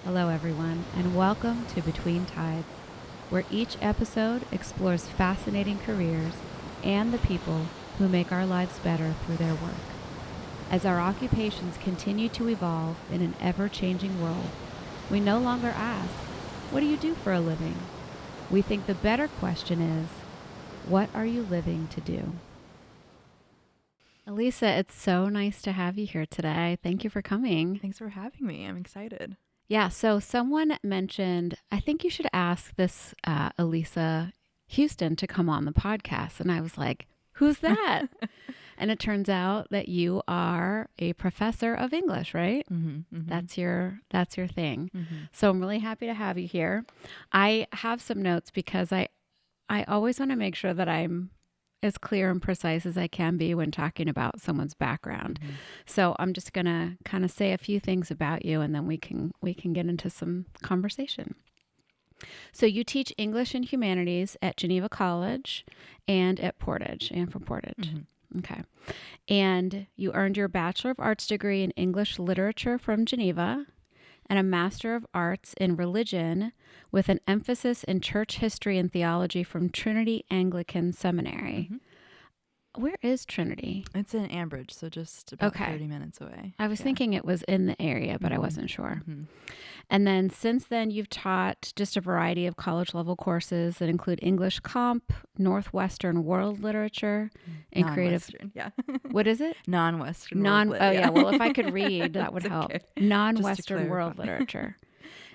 Hello, everyone, and welcome to Between Tides, where each episode explores fascinating careers and the people who make our lives better through their work. As our occupations continue to evolve in an ever-changing world, we no longer ask, "What do you do for a living?" We think the better question is, "What are you living to do?" Alisa, it's so nice to have you here today. Thank you for coming. Thanks for having me. I'm excited. Yeah, so someone mentioned, I think you should ask this Alisa Huston to come on the podcast. And I was like, who's that? And it turns out that you are a professor of English, right? Mm-hmm, mm-hmm. That's your thing. Mm-hmm. So I'm really happy to have you here. I have some notes because I always want to make sure that I'm as clear and precise as I can be when talking about someone's background. Mm-hmm. So I'm just going to kind of say a few things about you, and then we can get into some conversation. So you teach English and Humanities at Geneva College and at Portage, and from Portage. Mm-hmm. Okay. And you earned your Bachelor of Arts degree in English Literature from Geneva and a Master of Arts in Religion with an emphasis in church history and theology from Trinity Anglican Seminary. Mm-hmm. Where is Trinity? It's in Ambridge, so just about 30 minutes away. I was thinking it was in the area, but I wasn't sure. Mm-hmm. And then since then, you've taught just a variety of college level courses that include English Comp, Northwestern World Literature, and Creative. Yeah. What is it? Non-Western World Lit, yeah. Well, if I could read, that would help. Okay. Non-Western World Literature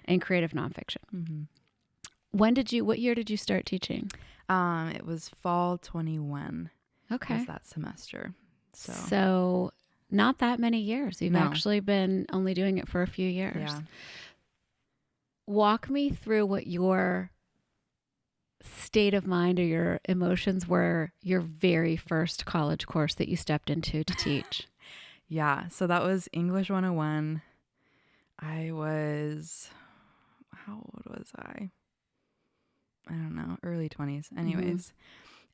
and Creative Nonfiction. Mm-hmm. What year did you start teaching? It was fall 21. Okay. Was that semester. So not that many years. You've actually been only doing it for a few years. Yeah. Walk me through what your state of mind or your emotions were your very first college course that you stepped into to teach. Yeah. So that was English 101. I was, how old was I? I don't know, early 20s. Anyways.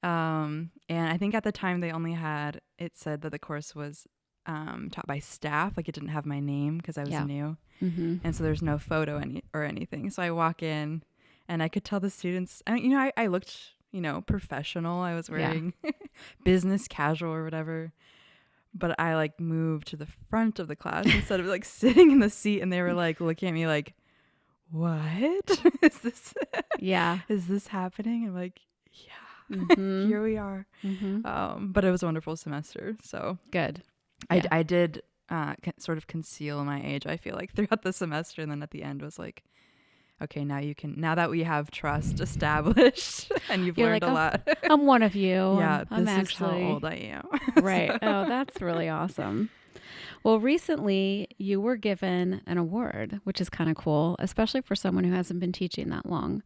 And I think at the time they only had, it said that the course was taught by staff. Like it didn't have my name because I was new. Mm-hmm. And so there's no photo or anything. So I walk in and I could tell the students, I looked, professional. I was wearing business casual or whatever. But I like moved to the front of the class instead of like sitting in the seat, and they were like looking at me like, what? Is this? Yeah. Is this happening? I'm like, yeah, here we are. Mm-hmm. But it was a wonderful semester. So good. Yeah. I did sort of conceal my age, I feel like, throughout the semester. And then at the end was like, okay, now that we have trust established and you've learned a lot. I'm one of you. Yeah, I'm this is how old I am. Right. Oh, that's really awesome. Well, recently you were given an award, which is kind of cool, especially for someone who hasn't been teaching that long.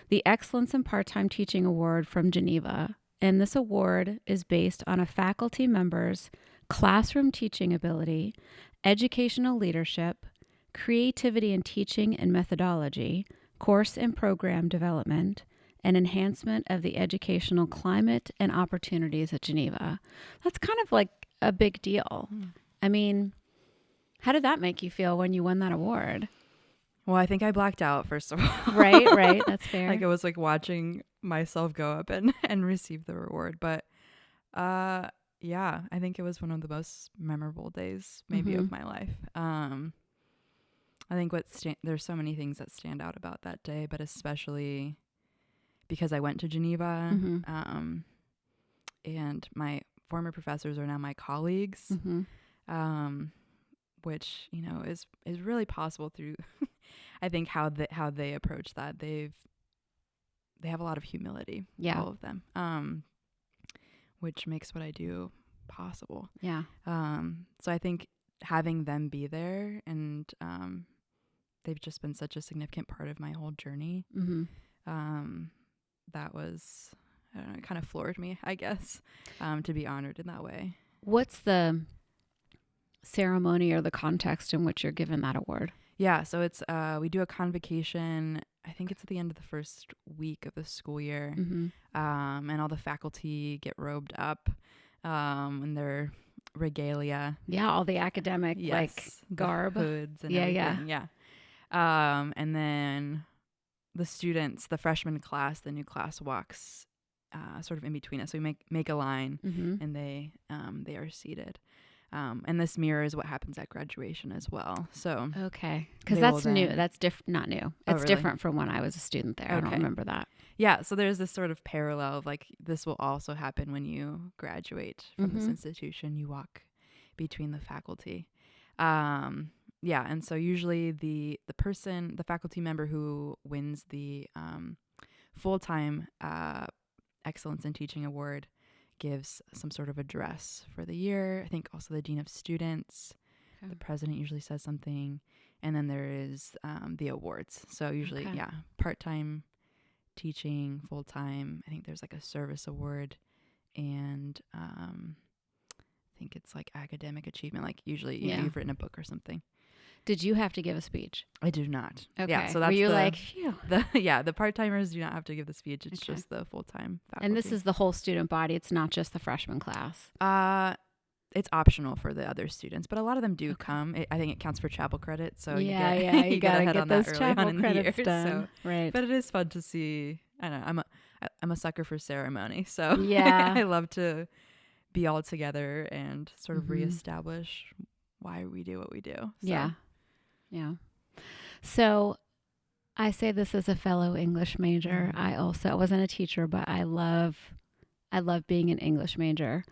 The Excellence in Part-Time Teaching Award from Geneva. And this award is based on a faculty member's classroom teaching ability, educational leadership, creativity in teaching and methodology, course and program development, and enhancement of the educational climate and opportunities at Geneva. That's kind of like a big deal. I mean, how did that make you feel when you won that award? Well, I think I blacked out, first of all. Right. That's fair. Like I was like watching myself go up and receive the reward. But yeah, I think it was one of the most memorable days maybe of my life. I think there's so many things that stand out about that day, but especially because I went to Geneva, and my former professors are now my colleagues, which is really possible through I think how they approach that. They have a lot of humility, all of them, which makes what I do possible. Yeah. So I think having them be there, and they've just been such a significant part of my whole journey. That was, I don't know, it kind of floored me, I guess, to be honored in that way. What's the ceremony or the context in which you're given that award? Yeah, so it's we do a convocation. I think it's at the end of the first week of the school year, and all the faculty get robed up in their regalia. Yeah, all the academic like garb, hoods, and everything. Yeah. And then the students, the freshman class, the new class walks sort of in between us. So we make a line, Mm-hmm. and they are seated. And this mirrors what happens at graduation as well. So Okay. Because they will that's new. then. That's not new. Oh, It's really? different from when I was a student there. I don't Okay. remember that. Yeah. So there's this sort of parallel of like this will also happen when you graduate from this Mm-hmm. institution. You walk between the faculty. Yeah. And so usually the faculty member who wins the full-time Excellence in Teaching Award gives some sort of address for the year. I think also the Dean of Students, Okay. the president usually says something, and then there is the awards. So usually, Okay. yeah, part-time teaching, full-time. I think there's like a service award, and I think it's like academic achievement. Like usually, Yeah. you've written a book or something. Did you have to give a speech? I do not. Okay. Yeah, so Were that's you like, phew? the part-timers do not have to give the speech. It's Okay. just the full-time faculty. And this is the whole student body. It's not just the freshman class. It's optional for the other students, but a lot of them do Okay. come. I think it counts for chapel credit, so yeah, you get gotta ahead get on that those early on chapel in the credits year. done. So, Right. but it is fun to see. I don't know. I'm a sucker for ceremony, so Yeah. I love to be all together and sort of Mhm. reestablish why we do what we do. So. Yeah. Yeah. So I say this as a fellow English major. Mhm. I wasn't a teacher, but I love being an English major.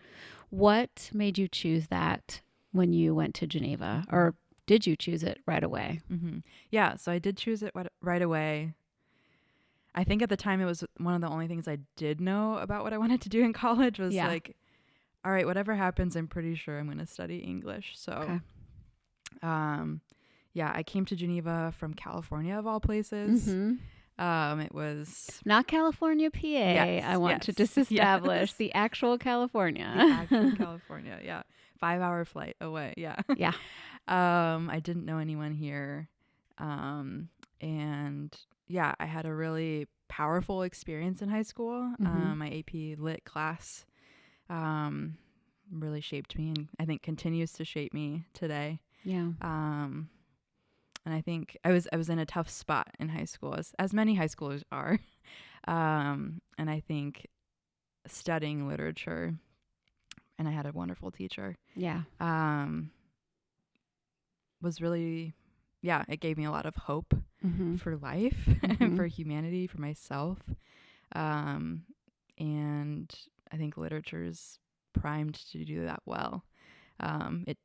What made you choose that when you went to Geneva, or did you choose it right away? Mm-hmm. Yeah, so I did choose it right away. I think at the time it was one of the only things I did know about what I wanted to do in college was like, all right, whatever happens, I'm pretty sure I'm going to study English. So, Okay. Yeah, I came to Geneva from California of all places. Mm-hmm. It was Not California, PA. Yes, I want to yes, disestablish yes. the actual California. the actual California. Yeah, 5-hour flight away. Yeah. Yeah. I didn't know anyone here, and yeah, I had a really powerful experience in high school. Mhm. My AP Lit class really shaped me, and I think continues to shape me today. Yeah. And I think I was in a tough spot in high school, as many high schoolers are. And I think studying literature, and I had a wonderful teacher, Yeah. was really, yeah, it gave me a lot of hope Mm-hmm. for life, Mhm. for humanity, for myself. And I think literature's primed to do that well. It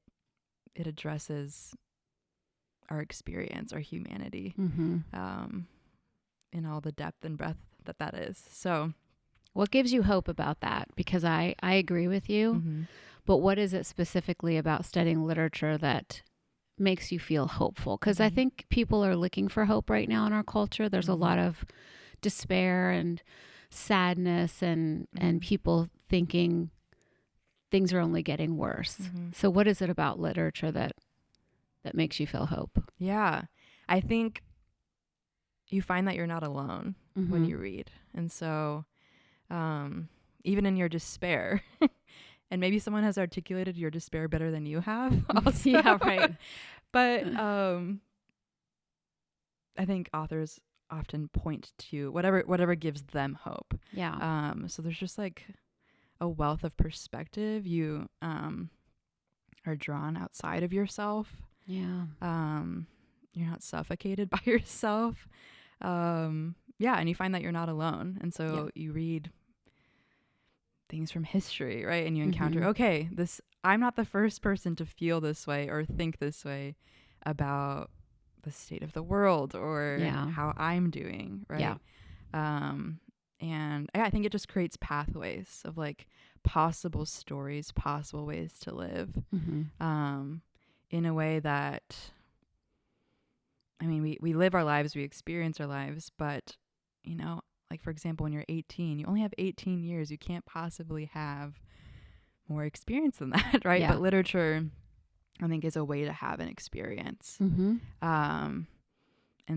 addresses our experience, our humanity, Mm-hmm. in all the depth and breadth that is. So, What gives you hope about that? Because I agree with you, but what is it specifically about studying literature that makes you feel hopeful? Because I think people are looking for hope right now in our culture. There's a lot of despair and sadness and people thinking things are only getting worse. So what is it about literature that makes you feel hope? Yeah, I think you find that you're not alone when you read. And so even in your despair, and maybe someone has articulated your despair better than you have also. Yeah, right. But I think authors often point to whatever gives them hope. Yeah. So there's just like a wealth of perspective. You are drawn outside of yourself. Yeah. You're not suffocated by yourself. Yeah, and you find that you're not alone. And so you read things from history, right? And you encounter, okay, I'm not the first person to feel this way or think this way about the state of the world or how I'm doing, right? Yeah. And I think it just creates pathways of like possible stories, possible ways to live, in a way that, I mean, we live our lives, we experience our lives, but, you know, like, for example, when you're 18, you only have 18 years. You can't possibly have more experience than that, right? Yeah. But literature, I think, is a way to have an experience. And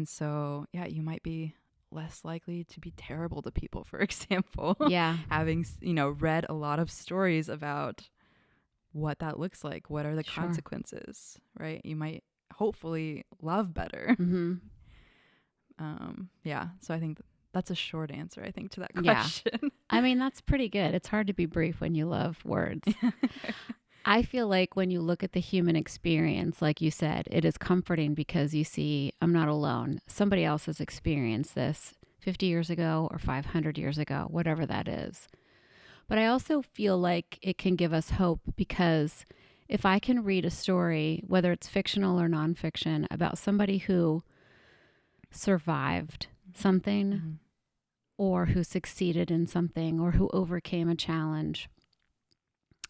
so, yeah, you might be less likely to be terrible to people, for example. Yeah. Having, read a lot of stories about what that looks like. What are the consequences, right? You might hopefully love better. Mm-hmm. Yeah. So I think that's a short answer, I think, to that Yeah. question. I mean, that's pretty good. It's hard to be brief when you love words. I feel like when you look at the human experience, like you said, it is comforting because you see, I'm not alone. Somebody else has experienced this 50 years ago or 500 years ago, whatever that is. But I also feel like it can give us hope because if I can read a story, whether it's fictional or nonfiction, about somebody who survived something Mm-hmm. or who succeeded in something or who overcame a challenge,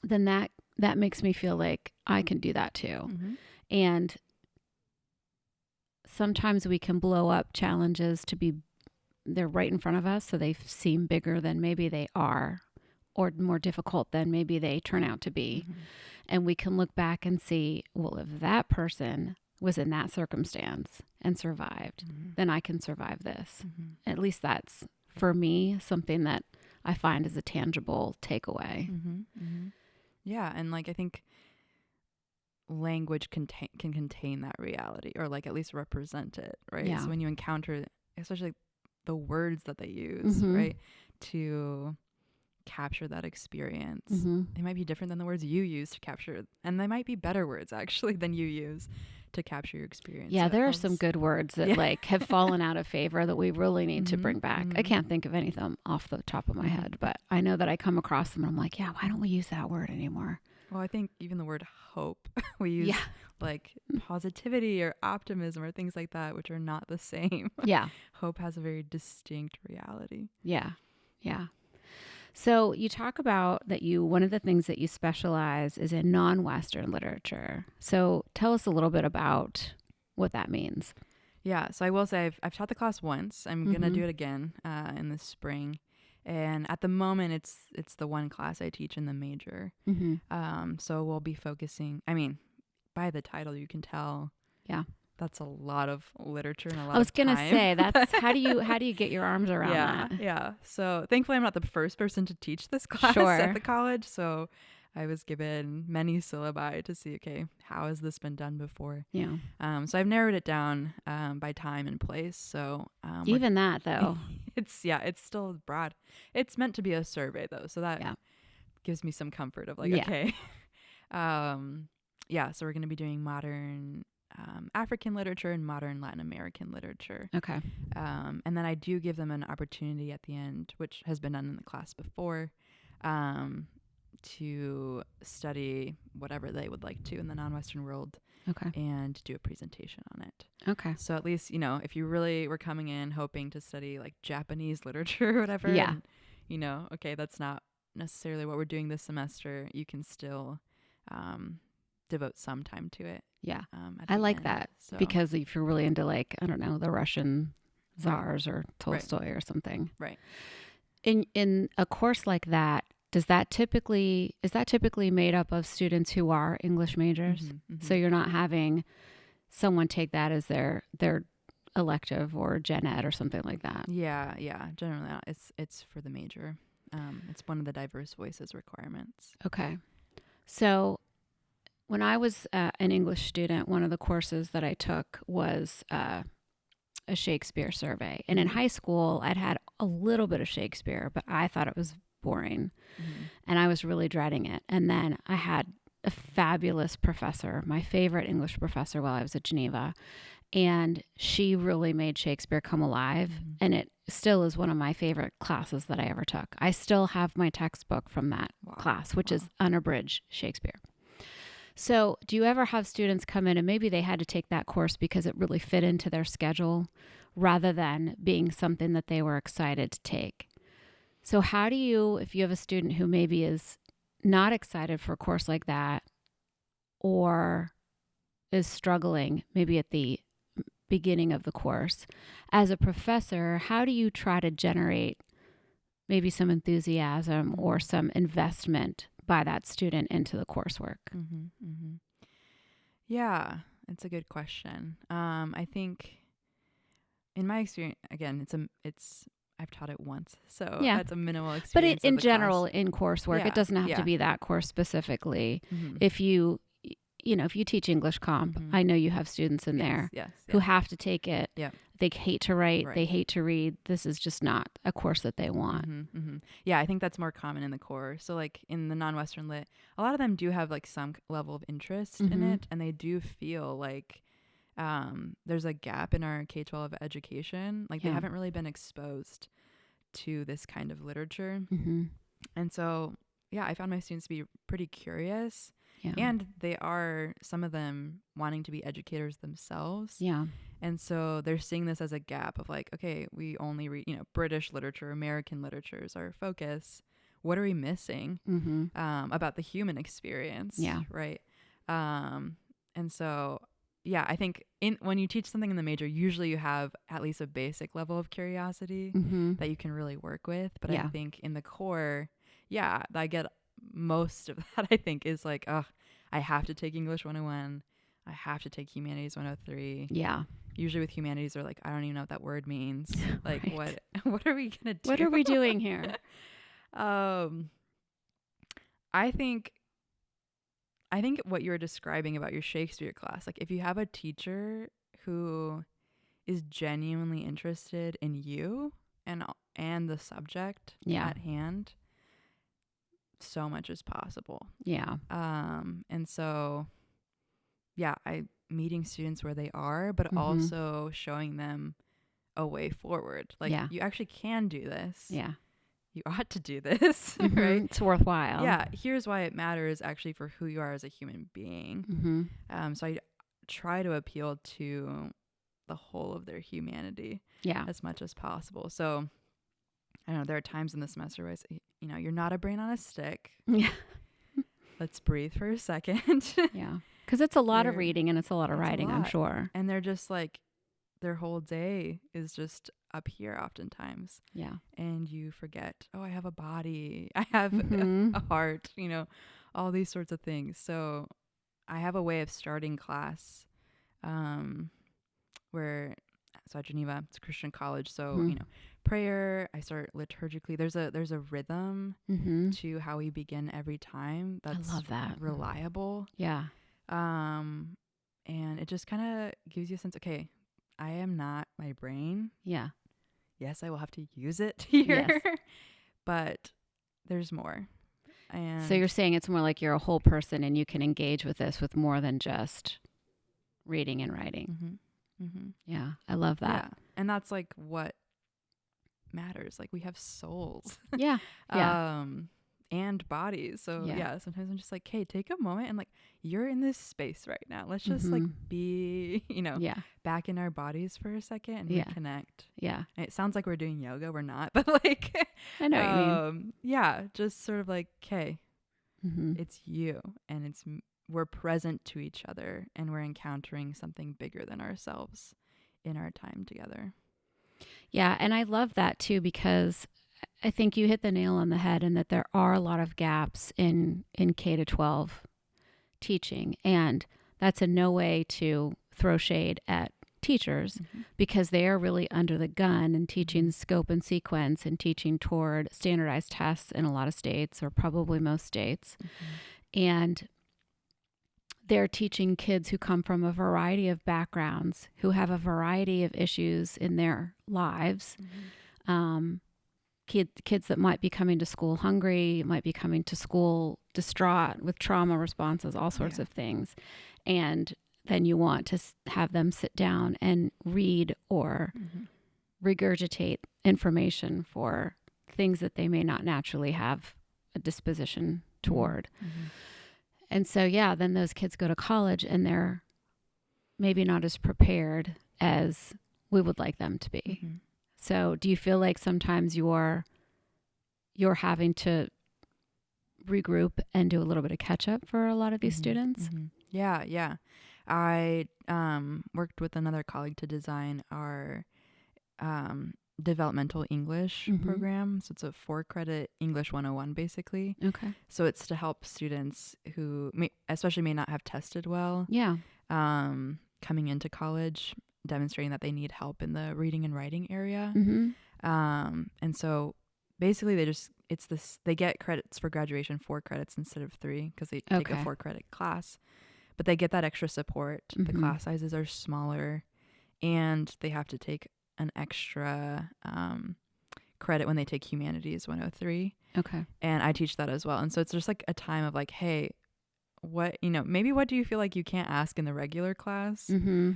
then that makes me feel like I can do that too. Mm-hmm. And sometimes we can blow up challenges to be they're right in front of us, so they seem bigger than maybe they are, or more difficult than maybe they turn out to be. Mm-hmm. And we can look back and see, well, if that person was in that circumstance and survived, Mm-hmm. then I can survive this. Mm-hmm. At least that's, for me, something that I find is a tangible takeaway. Mm-hmm. Mm-hmm. Yeah. And like, I think language can contain that reality, or like at least represent it, right? Yeah. So when you encounter, especially the words that they use, Mm-hmm. right, to capture that experience, Mm-hmm. they might be different than the words you use to capture, and they might be better words actually than you use to capture your experience. Yeah, So there are some good words that like have fallen out of favor that we really need to bring back. I can't think of any of them off the top of my head, but I know that I come across them and I'm like, yeah, why don't we use that word anymore? Well, I think even the word hope, we use like positivity or optimism or things like that, which are not the same. Yeah. Hope has a very distinct reality. Yeah. Yeah. So you talk about that one of the things that you specialize is in non-Western literature. So tell us a little bit about what that means. Yeah, so I will say I've taught the class once. I'm Mm-hmm. gonna do it again in the spring, and at the moment it's the one class I teach in the major. Mm-hmm. So we'll be focusing. I mean, by the title you can tell. Yeah, that's a lot of literature and a lot. I was of gonna time. say that's how do you get your arms around that? Yeah. So thankfully, I'm not the first person to teach this class at the college. So I was given many syllabi to see, okay, how has this been done before? Yeah. So I've narrowed it down by time and place. So even that though, it's still broad. It's meant to be a survey though, so that gives me some comfort of like, okay, So we're going to be doing modern African literature and modern Latin American literature. Okay. And then I do give them an opportunity at the end, which has been done in the class before, to study whatever they would like to in the non-Western world. Okay. And do a presentation on it. Okay. So at least, if you really were coming in hoping to study like Japanese literature or whatever, and, okay, that's not necessarily what we're doing this semester, you can still devote some time to it. Yeah. I like that because if you're really into like, I don't know, the Russian czars or Tolstoy or something. Right. In a course like that, is that typically made up of students who are English majors? Mm-hmm, mm-hmm. So you're not having someone take that as their elective or gen ed or something like that. Yeah. Generally not. It's for the major. It's one of the diverse voices requirements. Okay. So when I was an English student, one of the courses that I took was a Shakespeare survey. And in high school, I'd had a little bit of Shakespeare, but I thought it was boring. Mm-hmm. And I was really dreading it. And then I had a fabulous professor, my favorite English professor while I was at Geneva. And she really made Shakespeare come alive. Mm-hmm. And it still is one of my favorite classes that I ever took. I still have my textbook from that class, which is unabridged Shakespeare. So do you ever have students come in and maybe they had to take that course because it really fit into their schedule rather than being something that they were excited to take? So how do you, if you have a student who maybe is not excited for a course like that or is struggling maybe at the beginning of the course, as a professor, how do you try to generate maybe some enthusiasm or some investment by that student into the coursework? Mm-hmm, mm-hmm. Yeah, it's a good question. I think in my experience, again, I've taught it once, so that's a minimal experience. But in general, in coursework, it doesn't have to be that course specifically. Mm-hmm. If you you know, if you teach English comp, Mhm. I know you have students in Yes, there yes, who yes. have to take it. Yep. They hate to write, Right. they hate to read. This is just not a course that they want. Yeah, I think that's more common in the core. So like in the non-Western lit, a lot of them do have like some level of interest in it, and they do feel like there's a gap in our K-12 education. Like they haven't really been exposed to this kind of literature. And so, yeah, I found my students to be pretty curious. Yeah. And they are, some of them, wanting to be educators themselves. Yeah. And so they're seeing this as a gap of like, okay, we only read, British literature, American literature is our focus. What are we missing about the human experience? Yeah. Right. And so, yeah, I think when you teach something in the major, usually you have at least a basic level of curiosity that you can really work with. But I think in the core, yeah, I get most of that, I think, is like, oh, I have to take English 101. I have to take Humanities 103. Yeah. Usually with Humanities, they're like, I don't even know what that word means. Like, Right. what are we going to do? What are we doing here? I think what you're describing about your Shakespeare class, like if you have a teacher who is genuinely interested in you and the subject at hand, so much is possible. Yeah. And so, yeah, meeting students where they are, but also showing them a way forward. Like you actually can do this. Yeah. You ought to do this, right? It's worthwhile. Yeah. Here's why it matters actually for who you are as a human being. So I try to appeal to the whole of their humanity as much as possible. So I don't know, there are times in the semester where I say, you're not a brain on a stick. Yeah. Let's breathe for a second. Yeah. Because it's a lot of reading and it's a lot of writing, I'm sure. And they're just like, their whole day is just up here oftentimes. Yeah. And you forget, oh, I have a body. I have a heart, all these sorts of things. So I have a way of starting class at Geneva, it's a Christian college. So, prayer, I start liturgically. There's a rhythm to how we begin every time. That's I love that. Reliable. Yeah. And it just kind of gives you a sense, okay, I am not my brain. Yeah. Yes, I will have to use it here. Yes. But there's more. And so you're saying it's more like you're a whole person and you can engage with this with more than just reading and writing. Yeah, I love that. Yeah. And that's like what matters. Like we have souls. Yeah. And bodies. So sometimes I'm just like, hey, take a moment and like, you're in this space right now. Let's just like be, back in our bodies for a second and reconnect. Yeah. And it sounds like we're doing yoga. We're not, but like, I know what you mean. Yeah, just sort of like, okay, it's you and we're present to each other and we're encountering something bigger than ourselves in our time together. Yeah. And I love that too, because I think you hit the nail on the head in that there are a lot of gaps in K to 12 teaching. And that's in no way to throw shade at teachers because they are really under the gun and teaching scope and sequence and teaching toward standardized tests in a lot of states or probably most states. And they're teaching kids who come from a variety of backgrounds, who have a variety of issues in their lives. Kids that might be coming to school hungry, might be coming to school distraught with trauma responses, all sorts of things. And then you want to have them sit down and read or regurgitate information for things that they may not naturally have a disposition toward. And so, then those kids go to college and they're maybe not as prepared as we would like them to be. So do you feel like sometimes you're having to regroup and do a little bit of catch up for a lot of these students? Yeah. I worked with another colleague to design our developmental English program. So it's a 4-credit English 101 basically. Okay. So it's to help students who especially may not have tested well. Yeah. Coming into college, demonstrating that they need help in the reading and writing area. And so basically they get credits for graduation, 4 credits instead of 3 because they take a 4-credit class. But they get that extra support. The Mm-hmm. class sizes are smaller, and they have to take an extra credit when they take Humanities 103. Okay. And I teach that as well. And so it's just like a time of like, hey, what, maybe what do you feel like you can't ask in the regular class Mm-hmm.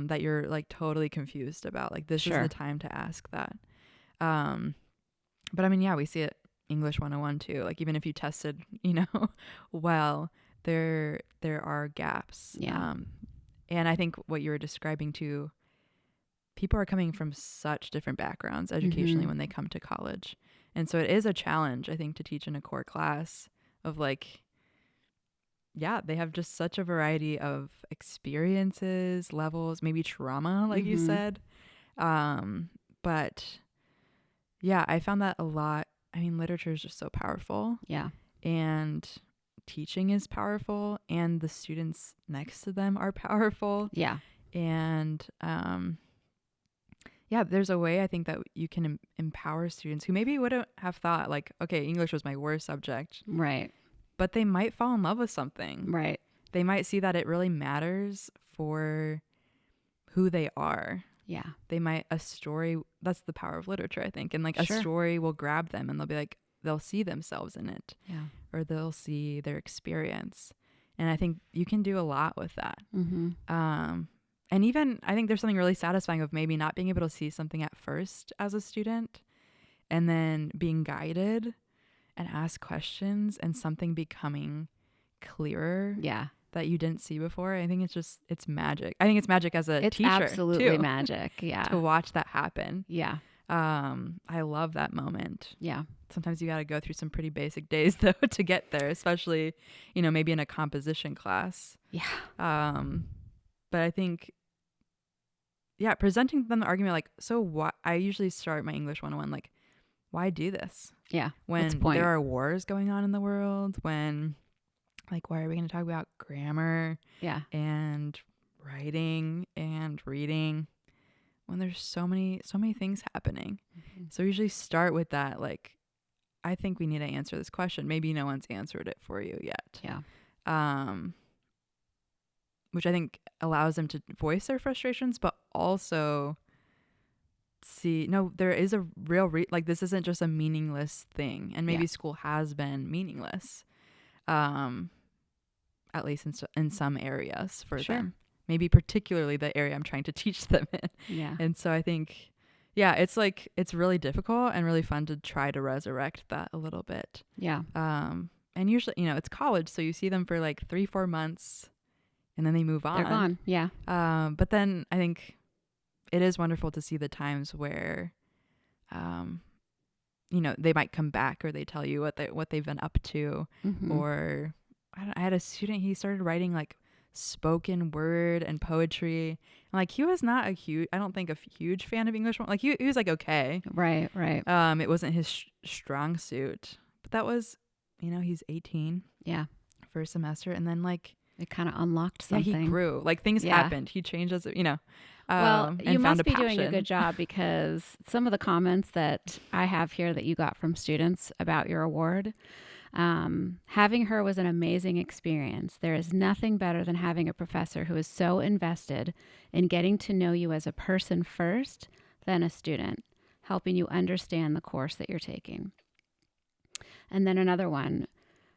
that you're like totally confused about? Like, this is the Sure. time to ask that. But I mean, yeah, we see it English 101 too. Like, even if you tested, well, there are gaps. Yeah. And I think what you were describing too, people are coming from such different backgrounds educationally Mm-hmm. when they come to college. And so it is a challenge, I think, to teach in a core class of like, yeah, they have just such a variety of experiences, levels, maybe trauma, like you Mm-hmm. said. But yeah, I found that a lot. I mean, literature is just so powerful, Yeah. and teaching is powerful, and the students next to them are powerful. Yeah. And yeah, there's a way I think that you can empower students who maybe wouldn't have thought, like, okay, English was my worst subject, Right. but they might fall in love with something. Right. They might see that it really matters for who they are. Yeah. They might, a story, that's the power of literature, I think. And like a Sure. story will grab them, and they'll be like, they'll see themselves in it, Yeah. or they'll see their experience. And I think you can do a lot with that. Mm-hmm. And even I think there's something really satisfying of maybe not being able to see something at first as a student, and then being guided and ask questions, and something becoming clearer Yeah. that you didn't see before. I think it's magic. I think it's magic as a It's teacher absolutely too, magic. Yeah. to watch that happen. Yeah. I love that moment. Yeah. Sometimes you got to go through some pretty basic days though to get there, especially, maybe in a composition class. Yeah. But I think, yeah, presenting them the argument, like, so why, I usually start my English 101 like, why do this? Yeah. What's When the point? there are wars going on in the world, when, like, why are we going to talk about grammar Yeah. and writing and reading when there's so many things happening? Mm-hmm. So we usually start with that, like, I think we need to answer this question. Maybe no one's answered it for you yet. Yeah. Which I think allows them to voice their frustrations, but also see, no, there is a real like, this isn't just a meaningless thing, and maybe Yeah. school has been meaningless, at least in some areas for Sure. them, maybe particularly the area I'm trying to teach them in. Yeah. And so I think, yeah, it's like, it's really difficult and really fun to try to resurrect that a little bit. Yeah. And usually, it's college, so you see them for like 3-4 months, and then they move on. They're gone. Yeah. But then I think it is wonderful to see the times where, they might come back, or they tell you what they've been up to. Mm-hmm. Or I had a student, he started writing like spoken word and poetry. And like, he was not I don't think a huge fan of English. Like, he was like, okay. Right. Right. It wasn't his strong suit, but that was, he's 18 Yeah. first semester. And then like, It kind of unlocked yeah, something. he grew, like things Yeah. happened. He changed as, Well, and you found must be doing a passion. good job, because some of the comments that I have here that you got from students about your award, having her was an amazing experience. There is nothing better than having a professor who is so invested in getting to know you as a person first, then a student, helping you understand the course that you're taking. And then another one.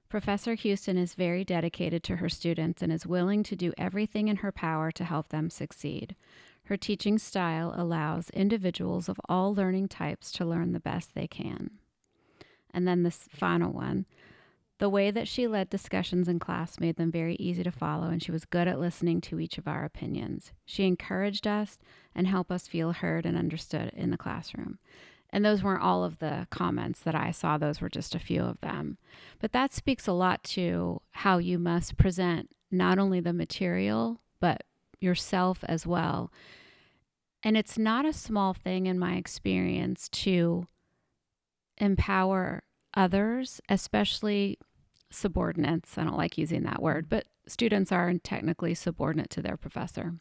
Professor Huston is very dedicated to her students and is willing to do everything in her power to help them succeed. Her teaching style allows individuals of all learning types to learn the best they can. And then this final one. The way that she led discussions in class made them very easy to follow, and she was good at listening to each of our opinions. She encouraged us and helped us feel heard and understood in the classroom. And those weren't all of the comments that I saw. Those were just a few of them. But that speaks a lot to how you must present not only the material, but yourself as well. And it's not a small thing in my experience to empower others, especially subordinates. I don't like using that word, but students are technically subordinate to their professor.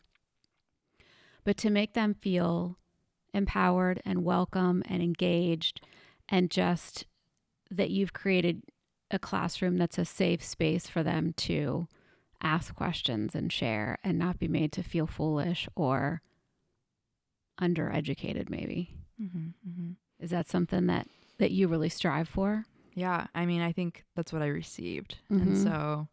But to make them feel empowered and welcome and engaged, and just that you've created a classroom that's a safe space for them to ask questions and share and not be made to feel foolish or undereducated maybe. Is that something that you really strive for? Yeah. I mean, I think that's what I received. And so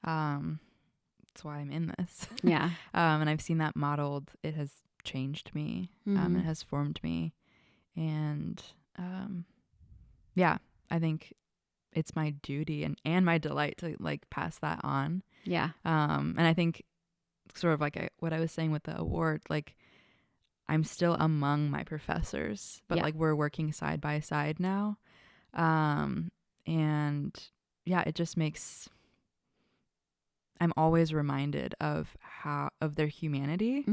that's why I'm in this. Yeah. And I've seen that modeled. It has changed me. It has formed me. And yeah, I think it's my duty and my delight to like pass that on. Yeah. And I think sort of like what I was saying with the award, like I'm still among my professors, but like we're working side by side now. And yeah, it just makes, I'm always reminded of their humanity,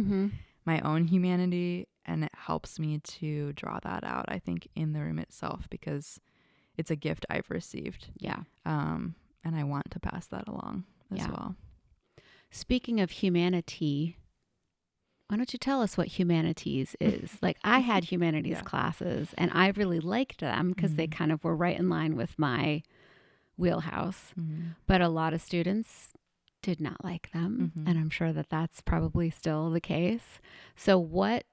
my own humanity. And it helps me to draw that out, I think, in the room itself, because it's a gift I've received. Yeah. And I want to pass that along as well. Speaking of humanity, why don't you tell us what humanities is? Like, I had humanities classes and I really liked them because they kind of were right in line with my wheelhouse. But a lot of students did not like them. And I'm sure that that's probably still the case. So what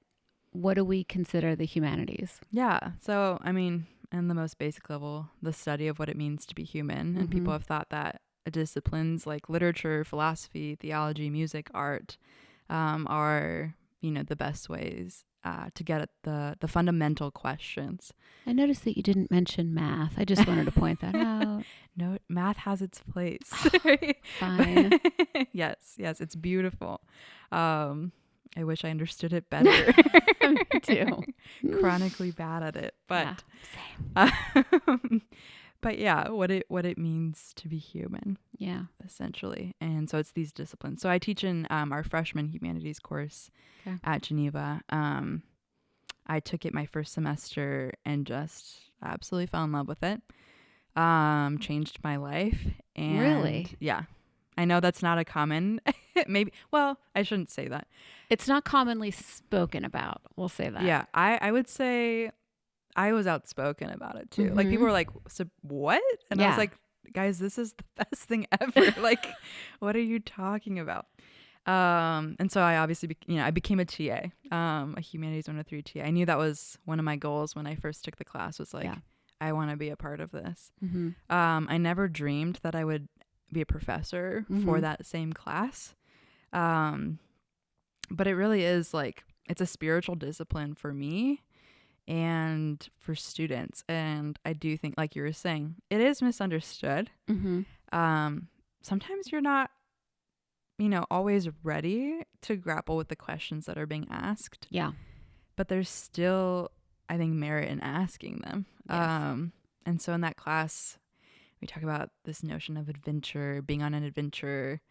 do we consider the humanities? Yeah. So, I mean, in the most basic level, the study of what it means to be human. And people have thought that disciplines like literature, philosophy, theology, music, art are, the best ways to get at the fundamental questions. I noticed that you didn't mention math. I just wanted to point that out. No, math has its place. Fine. Yes, it's beautiful. I wish I understood it better. Me too. Chronically bad at it, but same. But yeah, what it means to be human. Yeah. Essentially. And so it's these disciplines. So I teach in our freshman humanities course at Geneva. I took it my first semester and just absolutely fell in love with it. Changed my life. And really? Yeah. I know that's not a common, maybe, well, I shouldn't say that. It's not commonly spoken about. We'll say that. Yeah. I would say I was outspoken about it too. Like people were like, so what? And I was like, guys, this is the best thing ever. Like, what are you talking about? And so I obviously, I became a TA, a Humanities 103 TA. I knew that was one of my goals when I first took the class was like, I want to be a part of this. I never dreamed that I would be a professor for that same class. But it really is like, it's a spiritual discipline for me and for students. And I do think, like you were saying, it is misunderstood. Sometimes you're not, always ready to grapple with the questions that are being asked. Yeah. But there's still, I think, merit in asking them. Yes. And so in that class, we talk about this notion of adventure, being on an adventure.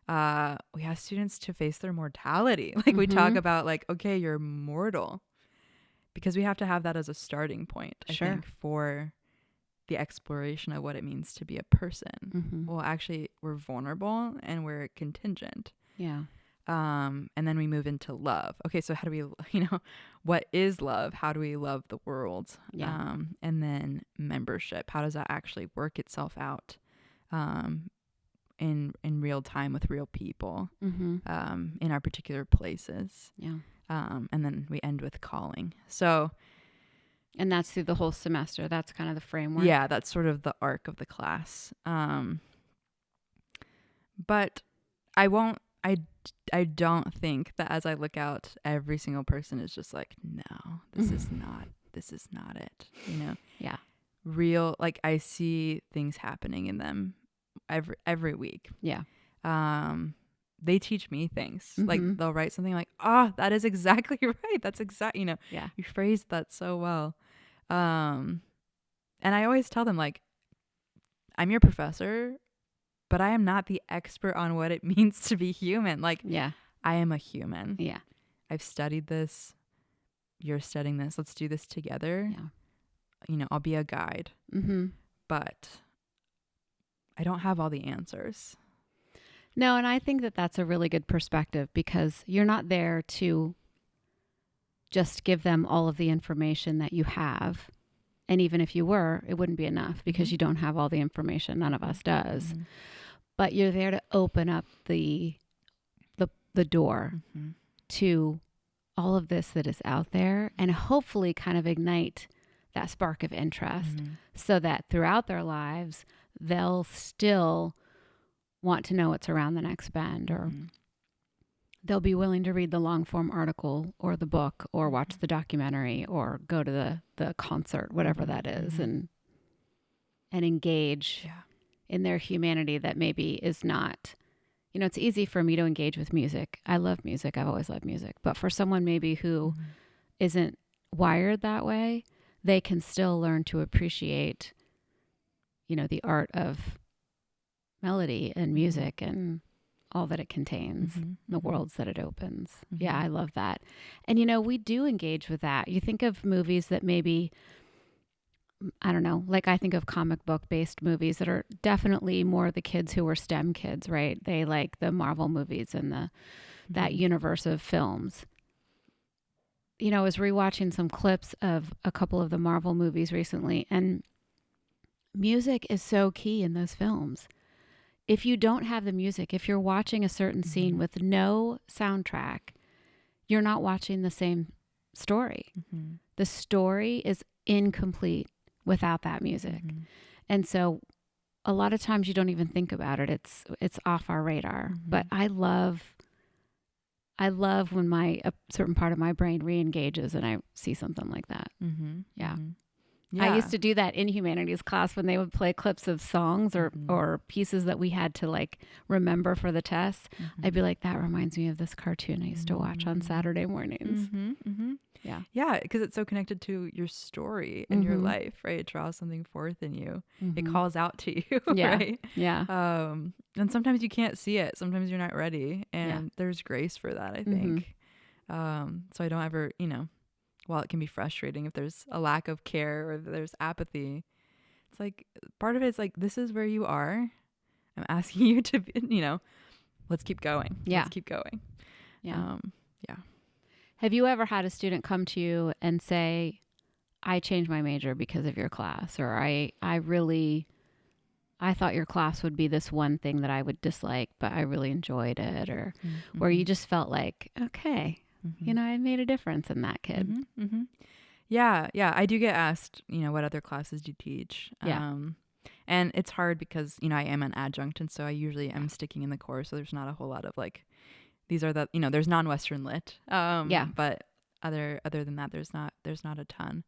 We have students to face their mortality. Like we talk about like, okay, you're mortal. Because we have to have that as a starting point, I think, for the exploration of what it means to be a person. Well, actually, we're vulnerable and we're contingent. Yeah. And then we move into love. Okay, so how do we, what is love? How do we love the world? Yeah. And then membership. How does that actually work itself out in real time with real people in our particular places? Yeah. And then we end with calling. So, and that's through the whole semester. That's kind of the framework. Yeah, that's sort of the arc of the class. But I don't think that as I look out, every single person is just like, no, this is not it. Yeah. Real, like I see things happening in them every week. Yeah. They teach me things. Like they'll write something like, that is exactly right. That's exactly, you phrased that so well. And I always tell them like, I'm your professor, but I am not the expert on what it means to be human. Like, I am a human. Yeah. I've studied this. You're studying this. Let's do this together. Yeah. I'll be a guide, but I don't have all the answers. No, and I think that that's a really good perspective because you're not there to just give them all of the information that you have. And even if you were, it wouldn't be enough because you don't have all the information. None of us does. but you're there to open up the door Mm-hmm. to all of this that is out there, and hopefully kind of ignite that spark of interest, Mm-hmm. so that throughout their lives they'll still want to know what's around the next bend, or Mm-hmm. they'll be willing to read the long form article or the book or watch the documentary or go to the concert, whatever that is, and engage Yeah. in their humanity that maybe is not, it's easy for me to engage with music. I love music. I've always loved music. But for someone maybe who isn't wired that way, they can still learn to appreciate, the art of melody and music and all that it contains, the worlds that it opens. Yeah, I love that. And, we do engage with that. You think of movies that maybe, I don't know, like I think of comic book based movies that are definitely more the kids who were STEM kids, right? They like the Marvel movies and that universe of films. I was rewatching some clips of a couple of the Marvel movies recently, and music is so key in those films. If you don't have the music, if you're watching a certain scene with no soundtrack, you're not watching the same story. The story is incomplete without that music. And so a lot of times you don't even think about it. It's off our radar. But I love when a certain part of my brain re-engages and I see something like that. Yeah. Yeah. I used to do that in humanities class when they would play clips of songs or pieces that we had to like remember for the test. I'd be like, that reminds me of this cartoon I used to watch on Saturday mornings. Yeah. Yeah, because it's so connected to your story and your life, right? It draws something forth in you. It calls out to you, Yeah. right? Yeah. And sometimes you can't see it. Sometimes you're not ready, and there's grace for that, I think. So I don't ever, while it can be frustrating if there's a lack of care or there's apathy, it's like part of it is like, this is where you are. I'm asking you to, let's keep going. Yeah. Let's keep going. Yeah. Yeah. Have you ever had a student come to you and say, I changed my major because of your class, or I thought your class would be this one thing that I would dislike, but I really enjoyed it, or where you just felt like, okay, I made a difference in that kid. Yeah. I do get asked, what other classes do you teach? Yeah. And it's hard because, I am an adjunct. And so I usually am sticking in the course. So there's not a whole lot of like, these are the, there's non-Western lit. But other than that, there's not a ton.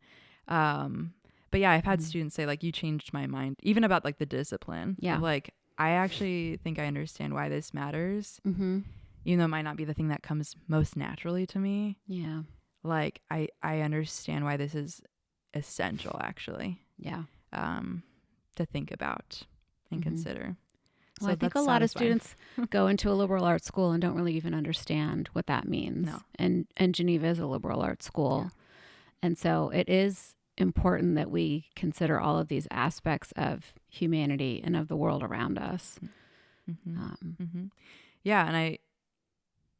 But yeah, I've had students say like, you changed my mind, even about like the discipline. Yeah. Of, like, I actually think I understand why this matters. Even though it might not be the thing that comes most naturally to me. Yeah. Like I understand why this is essential, actually. Yeah. To think about and consider. Well, So I think a that's lot of satisfying. students go into a liberal arts school and don't really even understand what that means. No. And Geneva is a liberal arts school. And so it is important that we consider all of these aspects of humanity and of the world around us. Yeah, and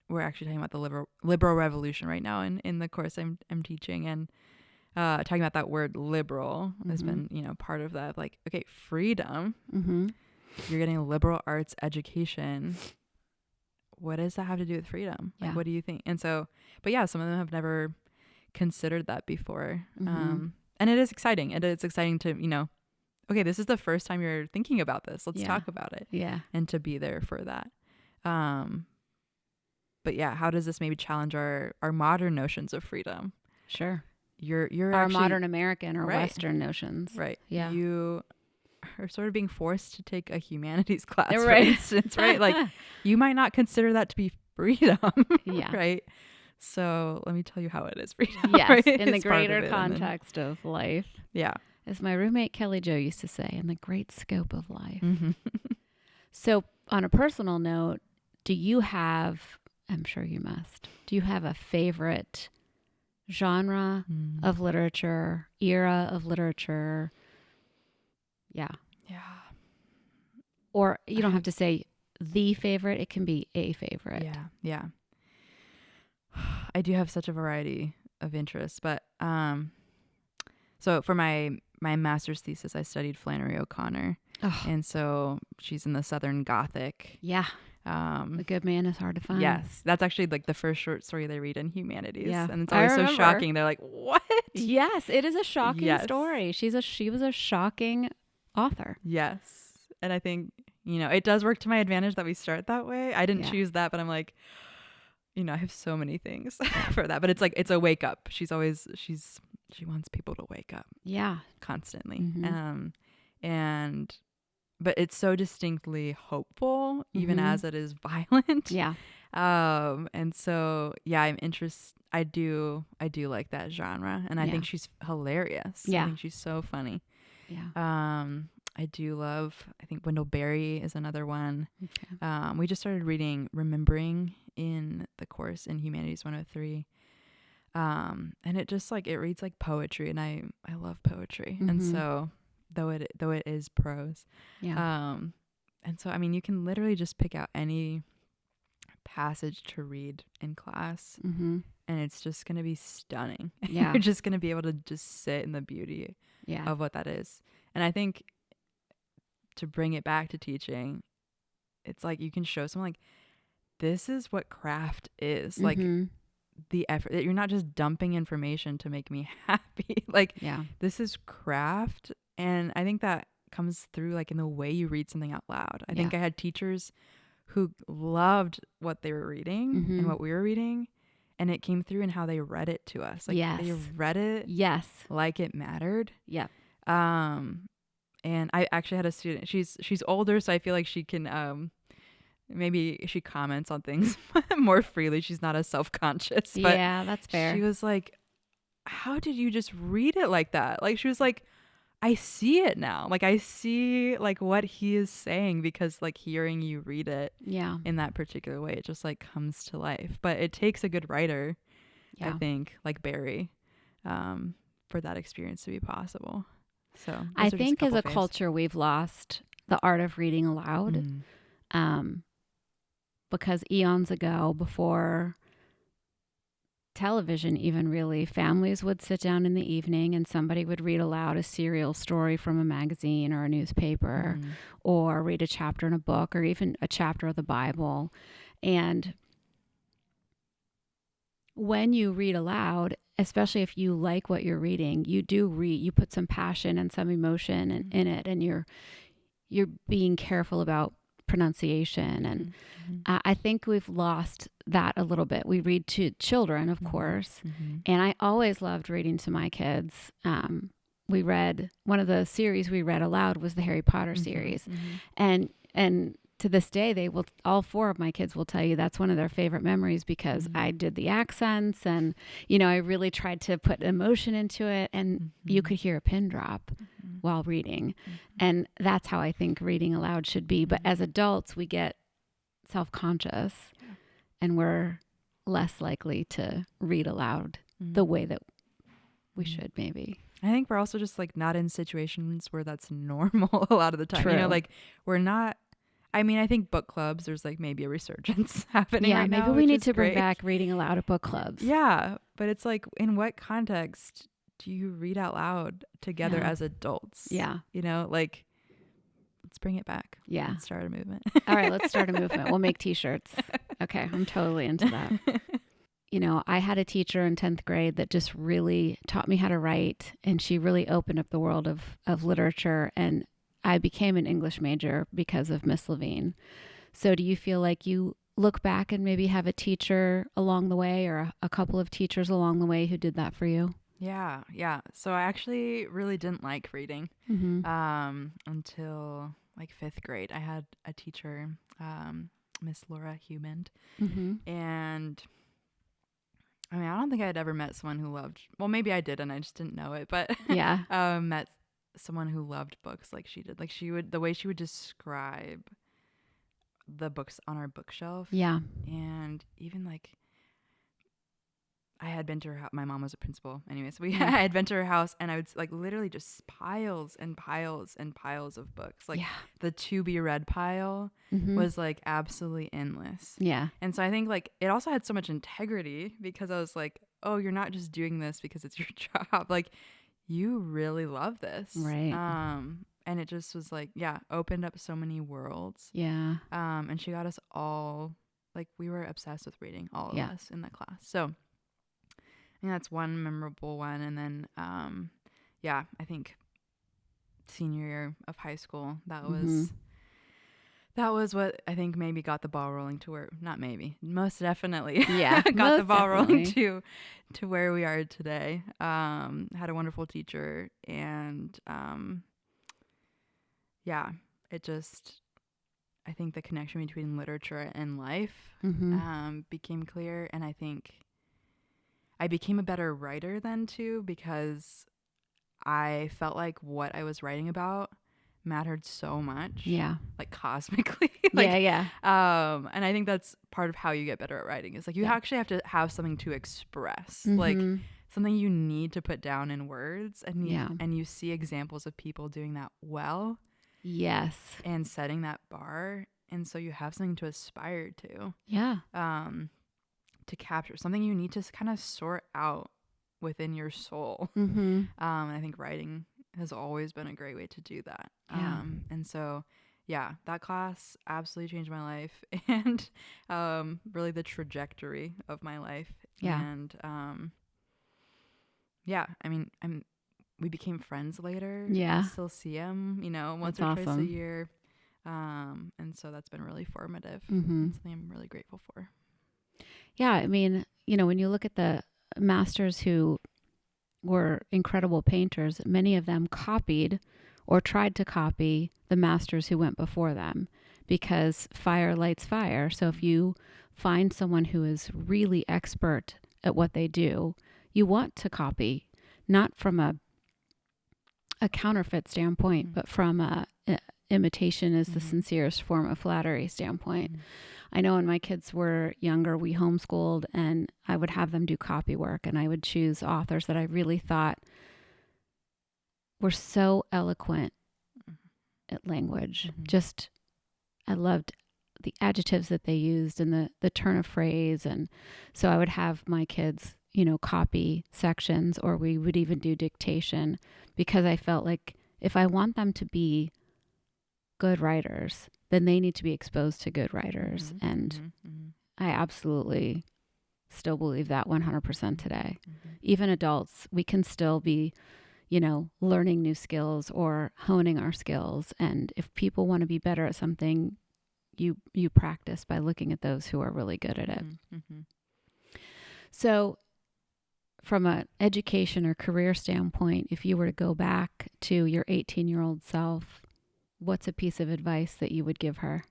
we're actually talking about the liberal revolution right now in the course I'm teaching, and talking about that word liberal has been part of that. Like, okay, freedom. You're getting a liberal arts education. What does that have to do with freedom? Like, what do you think? And so, but yeah, some of them have never considered that before. And it is exciting. And it's exciting to, okay, this is the first time you're thinking about this. Let's talk about it. Yeah. And to be there for that. But yeah, how does this maybe challenge our modern notions of freedom? Sure. You're our actually, modern American or right. Western notions. Right. Yeah. You are sort of being forced to take a humanities class, for Right. instance, right? Like, you might not consider that to be freedom. Yeah. Right. So let me tell you how it is freedom. Yes. Right? In the It's part of greater it, and then- context of life. Yeah. As my roommate Kelly Jo used to say, in the great scope of life. Mm-hmm. So on a personal note, do you have, I'm sure you must, do you have a favorite genre of literature, era of literature? Yeah. Yeah. Or you don't have to say the favorite. It can be a favorite. Yeah. Yeah. I do have such a variety of interests, but so for my master's thesis, I studied Flannery O'Connor. Oh, And so she's in the Southern Gothic. yeah. Um, The good man is hard to find. yes, that's actually like the first short story they read in Humanities. Yeah. And it's I always so remember. shocking. They're like, what? Yes, it is a shocking Yes. story. She was a shocking author. Yes. And I think, it does work to my advantage that we start that way. I didn't Yeah. choose that, but I'm like, I have so many things for that. But it's like, it's a wake up. She wants people to wake up Yeah. constantly. Mm-hmm. And but it's so distinctly hopeful, even Mm-hmm. as it is violent. Yeah. And so yeah, I'm interested. I do like that genre, and I Yeah. think she's hilarious. I Yeah. think she's so funny. Yeah. I do love. I think Wendell Berry is another one. Okay. We just started reading Remembering in the course in Humanities 103. And it just like it reads like poetry, and I love poetry, and Mm-hmm. so though it is prose, Yeah. and so I mean you can literally just pick out any passage to read in class, Mm-hmm. and it's just gonna be stunning. Yeah. You're just gonna be able to just sit in the beauty Yeah. of what that is, and I think to bring it back to teaching, it's like you can show someone like this is what craft is like. Mm-hmm. The effort that you're not just dumping information to make me happy. Like Yeah. this is craft, and I think that comes through like in the way you read something out loud. I Yeah. think I had teachers who loved what they were reading Mm-hmm. and what we were reading, and it came through in how they read it to us. Like Yes. they read it Yes. like it mattered. Yep. And I actually had a student. She's older, so I feel like she can maybe she comments on things more freely. She's not as self-conscious, but Yeah, that's fair. she was like, how did you just read it like that? Like she was like, I see it now. Like I see like what he is saying, because like hearing you read it Yeah. in that particular way, it just like comes to life. But it takes a good writer, I Yeah. think, like Barry, for that experience to be possible. So those I are just think as couple a faves. culture we've lost the art of reading aloud. Mm. Because eons ago, before television even really, families would sit down in the evening and somebody would read aloud a serial story from a magazine or a newspaper, Mm. or read a chapter in a book, or even a chapter of the Bible. And when you read aloud, especially if you like what you're reading, you do read, you put some passion and some emotion in it, and you're being careful about pronunciation. And I think we've lost that a little bit. We read to children, of course, and I always loved reading to my kids. We read, one of the series we read aloud was the Harry Potter series, and to this day, they will, all four of my kids will tell you that's one of their favorite memories, because I did the accents, and I really tried to put emotion into it, and you could hear a pin drop while reading. And that's how I think reading aloud should be. But as adults, we get self-conscious, and we're less likely to read aloud the way that we should, maybe. I think we're also just like not in situations where that's normal a lot of the time. True. Like we're not. I mean, I think book clubs, there's like maybe a resurgence happening right now. Maybe we need to great. bring back reading aloud at book clubs. Yeah, but it's like, in what context do you read out loud together as adults? Yeah. Like, let's bring it back. Yeah. Let's start a movement. All right, let's start a movement. We'll make t-shirts. Okay, I'm totally into that. I had a teacher in 10th grade that just really taught me how to write, and she really opened up the world of literature, and I became an English major because of Miss Levine. So do you feel like you look back and maybe have a teacher along the way, or a couple of teachers along the way who did that for you? Yeah. So I actually really didn't like reading until like 5th grade. I had a teacher, Miss Laura Humand, and I mean, I don't think I'd ever met someone who loved, well, maybe I did and I just didn't know it, but met someone who loved books like she did. Like the way she would describe the books on our bookshelf. Yeah. And even like, I had been to her house. My mom was a principal. Anyways, I had been to her house, and I would like literally just piles and piles and piles of books. Like the to be read pile was like absolutely endless. Yeah. And so I think like it also had so much integrity, because I was like, oh, you're not just doing this because it's your job. Like you really love this. Right. and it just was like, yeah, opened up so many worlds. Yeah. And she got us all, like, we were obsessed with reading, all of Yeah. us in the class. So I think that's one memorable one. And then, yeah, I think senior year of high school, Mm-hmm. that was what I think maybe got the ball rolling to where, not maybe, most definitely Yeah. got the Most ball rolling definitely. to where we are today. Had a wonderful teacher, and yeah, it just, I think the connection between literature and life Mm-hmm. became clear, and I think I became a better writer then too, because I felt like what I was writing about mattered so much, Yeah. like cosmically. Yeah. Like, Yeah. and I think that's part of how you get better at writing, is like you Yeah. actually have to have something to express, like Mm-hmm. something you need to put down in words, Yeah. and you see examples of people doing that well Yes. and setting that bar, and so you have something to aspire to. Yeah. To capture something you need to kind of sort out within your soul. Mm-hmm. And I think writing has always been a great way to do that. Yeah. And so, yeah, that class absolutely changed my life and really the trajectory of my life. Yeah. And yeah, I mean, we became friends later. I Yeah. still see him, once That's or twice a awesome. year. And so that's been really formative. Mm-hmm. And something I'm really grateful for. Yeah. I mean, when you look at the masters who were incredible painters, many of them copied or tried to copy the masters who went before them, because fire lights fire. So if you find someone who is really expert at what they do, you want to copy, not from a counterfeit standpoint, but from a imitation is the sincerest form of flattery standpoint. I know when my kids were younger, we homeschooled, and I would have them do copy work, and I would choose authors that I really thought were so eloquent at language. Just, I loved the adjectives that they used and the turn of phrase. And so I would have my kids, copy sections, or we would even do dictation, because I felt like if I want them to be good writers, then they need to be exposed to good writers. And I absolutely still believe that 100% today. Even adults, we can still be, learning new skills or honing our skills. And if people want to be better at something, you practice by looking at those who are really good at it. So from an education or career standpoint, if you were to go back to your 18-year-old self, what's a piece of advice that you would give her?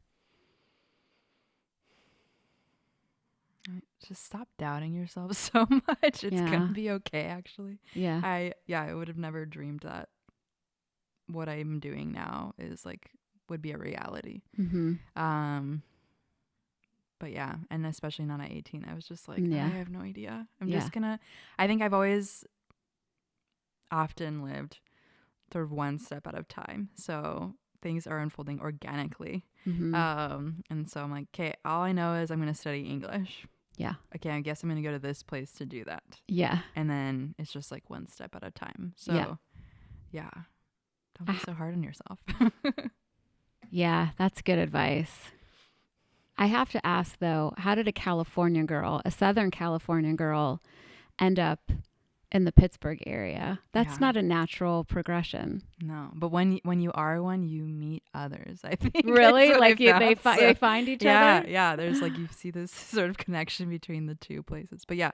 Just stop doubting yourself so much. It's gonna be okay, actually. Yeah. I would have never dreamed that what I'm doing now would be a reality. But yeah, and especially not at 18. I was just like, I have no idea. I think I've always often lived sort of one step at a time. So things are unfolding organically. And so I'm like, okay, all I know is I'm going to study English. Yeah. Okay, I guess I'm going to go to this place to do that. Yeah. And then it's just like one step at a time. So yeah, don't be so hard on yourself. Yeah, that's good advice. I have to ask though, how did a Southern California girl, end up in the Pittsburgh area? That's not a natural progression. No, but when you are one, you meet others. I think really, like they find each other. Yeah. There's like you see this sort of connection between the two places. But yeah,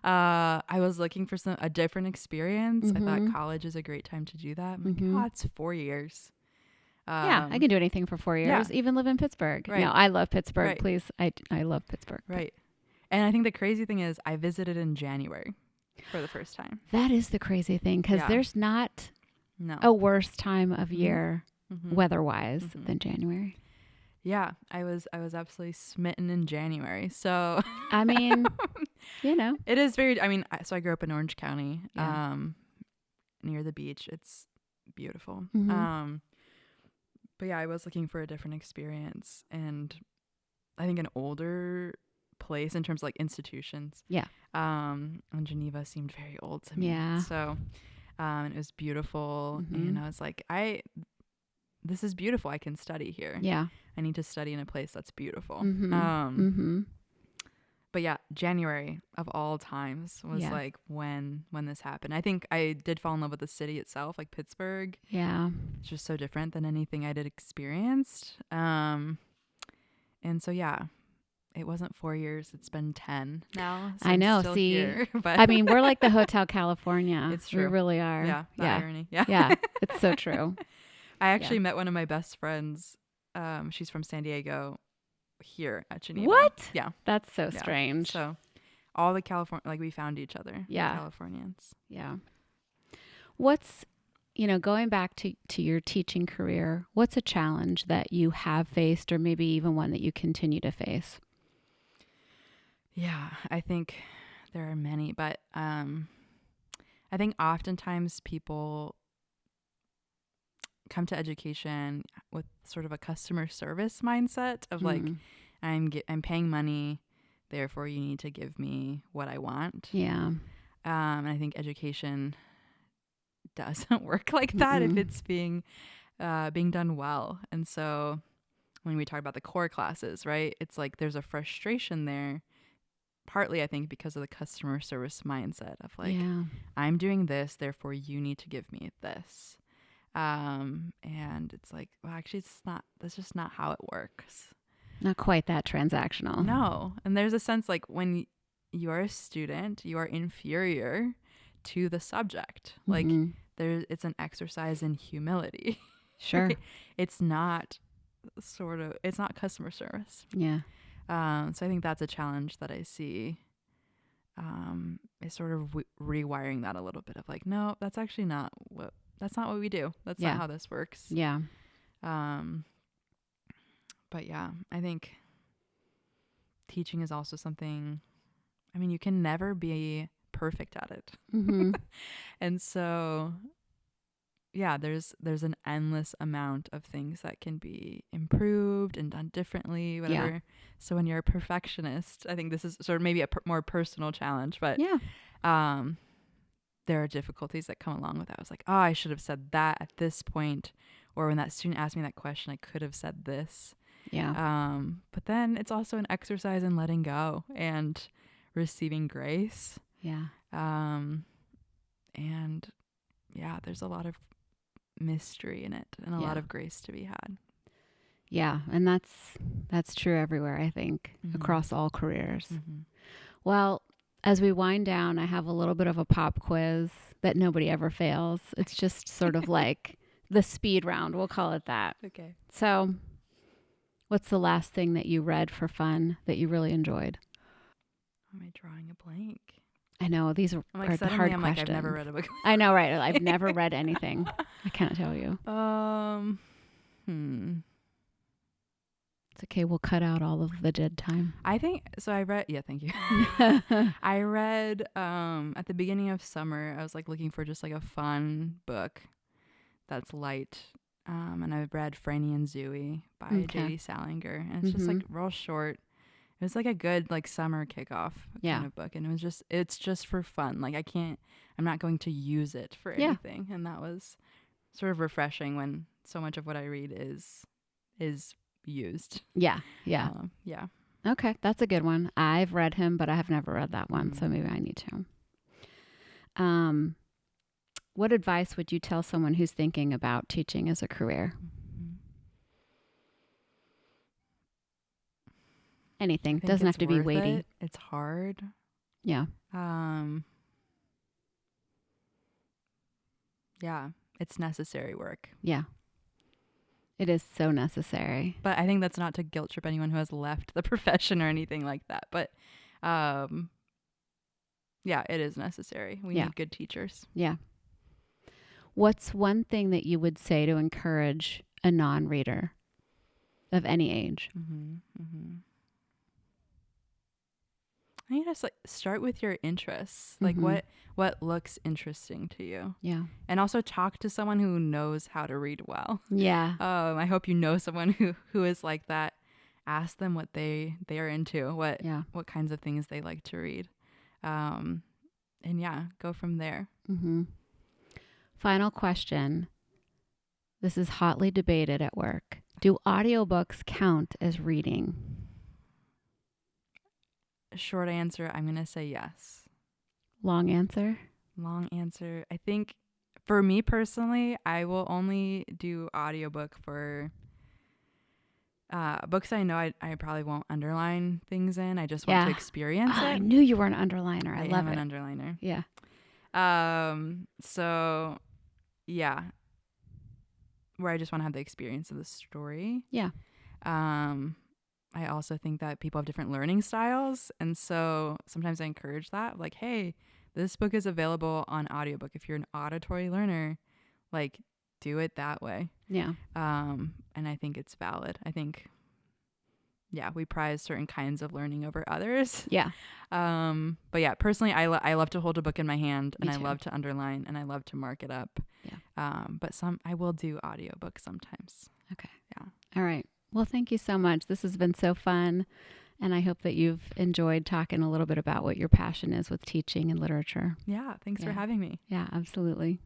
I was looking for a different experience. I thought college is a great time to do that. I'm like, oh, it's 4 years. Yeah, I can do anything for 4 years. Even live in Pittsburgh. Right. No, I love Pittsburgh. Right. Please, I love Pittsburgh. Right. And I think the crazy thing is I visited in January for the first time. That is the crazy thing, because there's not a worse time of year weather-wise than January. Yeah, I was absolutely smitten in January. So I mean, it is very. I mean, so I grew up in Orange County, near the beach. It's beautiful. But yeah, I was looking for a different experience, and I think an older place in terms of like institutions. Yeah. And Geneva seemed very old to me. Yeah. So, it was beautiful, and I was like, this is beautiful. I can study here. Yeah. I need to study in a place that's beautiful. Mm-hmm. Mm-hmm. But yeah, January of all times was Yeah. like when this happened. I think I did fall in love with the city itself, like Pittsburgh. Yeah. It's just so different than anything I did experienced. And so yeah, it wasn't 4 years, it's been 10 now. So I I'm know. still See, here. But I mean, we're like the Hotel California. it's We true. really are. Yeah, the Yeah. irony. Yeah. Yeah. It's so true. I Yeah. actually met one of my best friends. She's from San Diego here at Geneva. What? Yeah. That's so Yeah. strange. So all the California, like we found each other, the Yeah. Californians. Yeah. What's, going back to your teaching career, what's a challenge that you have faced or maybe even one that you continue to face? Yeah, I think there are many, but I think oftentimes people come to education with sort of a customer service mindset of like, Mm. I'm paying money, therefore you need to give me what I want. Yeah. And I think education doesn't work like that if Mm-mm. it's being done well. And so when we talk about the core classes, right, it's like there's a frustration there, partly I think because of the customer service mindset of like, Yeah. I'm doing this, therefore you need to give me this. And it's like, well, actually that's just not how it works. Not quite that transactional. No. And there's a sense like when you are a student, you are inferior to the subject. Like Mhm. it's an exercise in humility. Sure. Right? It's not customer service. Yeah. So I think that's a challenge that I see, is sort of rewiring that a little bit of like, no, that's not what we do. That's Yeah. not how this works. Yeah. But yeah, I think teaching is also something, I mean, you can never be perfect at it. Mhm. And so yeah, there's an endless amount of things that can be improved and done differently, whatever. Yeah. So when you're a perfectionist, I think this is sort of maybe a more personal challenge, but Yeah. there are difficulties that come along with that. I was like, oh, I should have said that at this point, or when that student asked me that question, I could have said this. Yeah. But then it's also an exercise in letting go and receiving grace. Yeah. And yeah, there's a lot of mystery in it and a Yeah. lot of grace to be had. Yeah. And that's true everywhere, I think, across all careers. Well, as we wind down, I have a little bit of a pop quiz that nobody ever fails. It's just sort of like the speed round. We'll call it that. Okay. So, what's the last thing that you read for fun that you really enjoyed? Am I drawing a blank? I know these are I'm like, hard suddenly I'm questions. like, I've never read a book. I know, right? I've never read anything. I can't tell you. It's okay. We'll cut out all of the dead time. I think so. I read. Yeah, thank you. I read at the beginning of summer. I was like looking for just like a fun book that's light. And I read Franny and Zooey by J.D. Salinger, and it's just like real short. It was like a good like summer kickoff kind of book, and it's just for fun. Like I'm not going to use it for anything, and that was sort of refreshing when so much of what I read is used. Yeah. Yeah. Okay, that's a good one. I've read him, but I have never read that one, so maybe I need to. What advice would you tell someone who's thinking about teaching as a career? Anything. Doesn't have to be weighty. It's hard. Yeah. Yeah, it's necessary work. Yeah. It is so necessary. But I think that's not to guilt trip anyone who has left the profession or anything like that. But yeah, it is necessary. We need good teachers. Yeah. What's one thing that you would say to encourage a non-reader of any age? I think just like start with your interests. Like what looks interesting to you. Yeah. And also talk to someone who knows how to read well. Yeah. I hope you know someone who is like that. Ask them what they are into, what kinds of things they like to read. And yeah, go from there. Final question. This is hotly debated at work. Do audiobooks count as reading? Short answer, I'm going to say yes. Long answer? Long answer, I think for me personally, I will only do audiobook for books I know I probably won't underline things in. I just want to Yeah. experience Oh, I it. knew you were an underliner. I love am it. an underliner. Yeah. So yeah, where I just want to have the experience of the story. Yeah. I also think that people have different learning styles, and so sometimes I encourage that. Like, hey, this book is available on audiobook. If you're an auditory learner, like, do it that way. Yeah. And I think it's valid. I think, yeah, we prize certain kinds of learning over others. Yeah. But yeah, personally, I love to hold a book in my hand, Me and I too. love to underline, and I love to mark it up. Yeah. But I will do audiobooks sometimes. Okay. Yeah. All right. Well, thank you so much. This has been so fun. And I hope that you've enjoyed talking a little bit about what your passion is with teaching and literature. Yeah. Thanks for Yeah. having me. Yeah, absolutely.